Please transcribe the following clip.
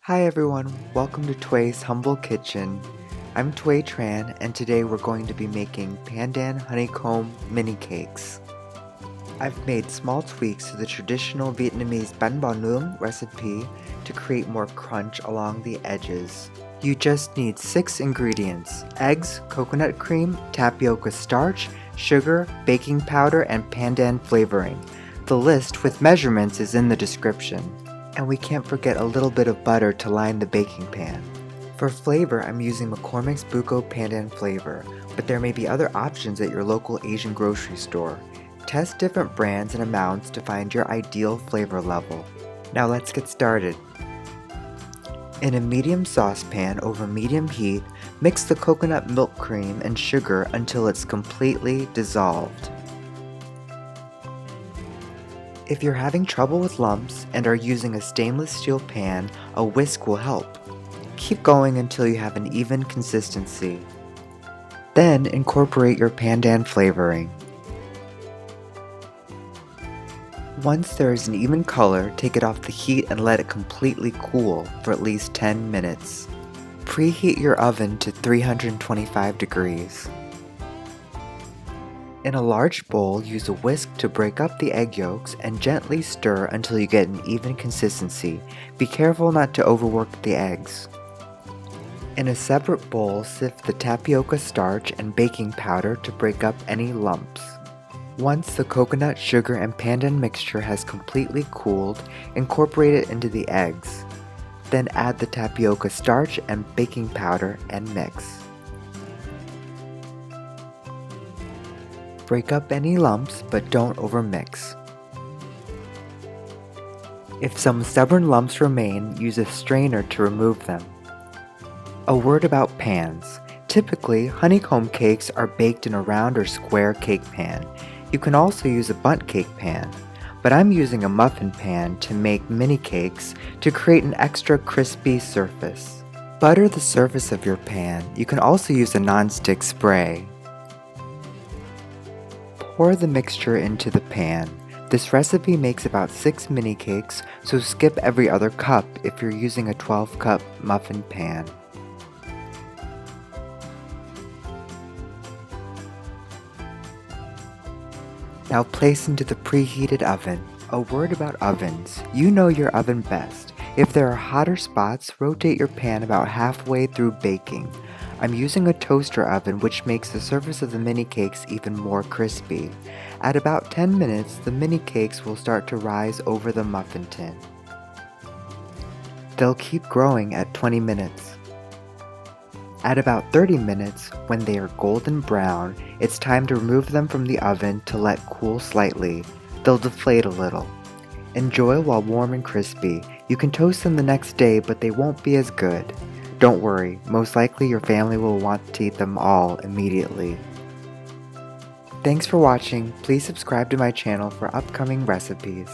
Hi everyone, welcome to Tway's Humble Kitchen. I'm Tway Tran and today we're going to be making pandan honeycomb mini cakes. I've made small tweaks to the traditional Vietnamese Banh Nuong recipe to create more crunch along the edges. You just need 6 ingredients: eggs, coconut cream, tapioca starch, sugar, baking powder, and pandan flavoring. The list with measurements is in the description. And we can't forget a little bit of butter to line the baking pan. For flavor, I'm using McCormick's Buco pandan flavor, but there may be other options at your local Asian grocery store. Test different brands and amounts to find your ideal flavor level. Now let's get started. In a medium saucepan over medium heat, mix the coconut milk cream and sugar until it's completely dissolved. If you're having trouble with lumps and are using a stainless steel pan, a whisk will help. Keep going until you have an even consistency. Then incorporate your pandan flavoring. Once there is an even color, take it off the heat and let it completely cool for at least 10 minutes. Preheat your oven to 325 degrees. In a large bowl, use a whisk to break up the egg yolks and gently stir until you get an even consistency. Be careful not to overwork the eggs. In a separate bowl, sift the tapioca starch and baking powder to break up any lumps. Once the coconut, sugar, and pandan mixture has completely cooled, incorporate it into the eggs. Then add the tapioca starch and baking powder and mix. Break up any lumps, but don't overmix. If some stubborn lumps remain, use a strainer to remove them. A word about pans. Typically, honeycomb cakes are baked in a round or square cake pan. You can also use a bundt cake pan, but I'm using a muffin pan to make mini cakes to create an extra crispy surface. Butter the surface of your pan. You can also use a nonstick spray. Pour the mixture into the pan. This recipe makes about 6 mini cakes, so skip every other cup if you're using a 12-cup muffin pan. Now place into the preheated oven. A word about ovens. You know your oven best. If there are hotter spots, rotate your pan about halfway through baking. I'm using a toaster oven, which makes the surface of the mini cakes even more crispy. At about 10 minutes, the mini cakes will start to rise over the muffin tin. They'll keep growing at 20 minutes. At about 30 minutes, when they are golden brown, it's time to remove them from the oven to let cool slightly. They'll deflate a little. Enjoy while warm and crispy. You can toast them the next day, but they won't be as good. Don't worry, most likely your family will want to eat them all immediately. Thanks for watching. Please subscribe to my channel for upcoming recipes.